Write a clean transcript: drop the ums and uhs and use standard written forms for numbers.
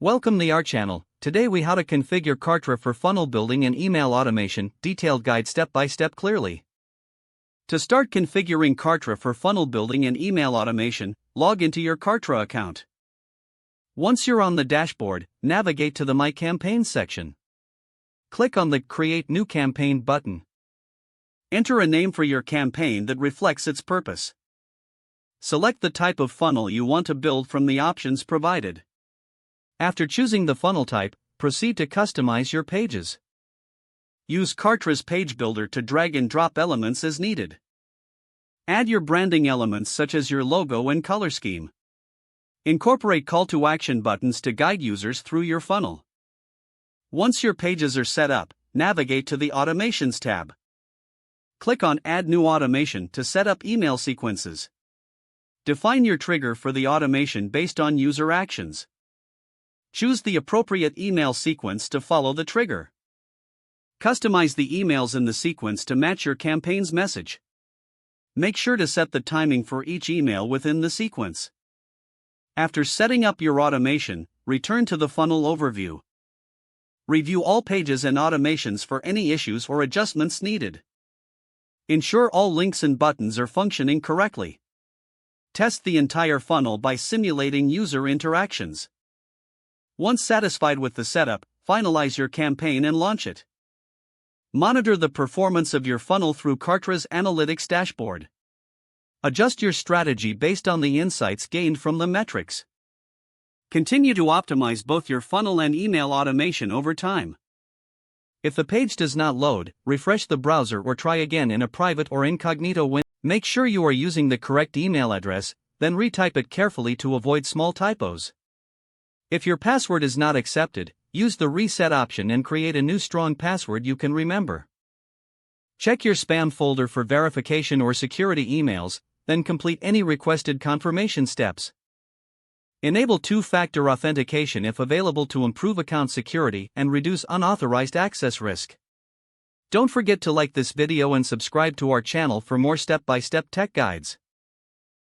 Welcome to our channel. Today we how to configure Kartra for funnel building and email automation, detailed guide step by step clearly. To start configuring Kartra for funnel building and email automation, log into your Kartra account. Once you're on the dashboard, navigate to the My Campaigns section. Click on the Create New Campaign button. Enter a name for your campaign that reflects its purpose. Select the type of funnel you want to build from the options provided. After choosing the funnel type, proceed to customize your pages. Use Kartra's page builder to drag and drop elements as needed. Add your branding elements such as your logo and color scheme. Incorporate call to action buttons to guide users through your funnel. Once your pages are set up, navigate to the Automations tab. Click on Add New Automation to set up email sequences. Define your trigger for the automation based on user actions. Choose the appropriate email sequence to follow the trigger. Customize the emails in the sequence to match your campaign's message. Make sure to set the timing for each email within the sequence. After setting up your automation, return to the funnel overview. Review all pages and automations for any issues or adjustments needed. Ensure all links and buttons are functioning correctly. Test the entire funnel by simulating user interactions. Once satisfied with the setup, finalize your campaign and launch it. Monitor the performance of your funnel through Kartra's Analytics dashboard. Adjust your strategy based on the insights gained from the metrics. Continue to optimize both your funnel and email automation over time. If the page does not load, refresh the browser or try again in a private or incognito window. Make sure you are using the correct email address, then retype it carefully to avoid small typos. If your password is not accepted, use the reset option and create a new strong password you can remember. Check your spam folder for verification or security emails, then complete any requested confirmation steps. Enable two-factor authentication if available to improve account security and reduce unauthorized access risk. Don't forget to like this video and subscribe to our channel for more step-by-step tech guides.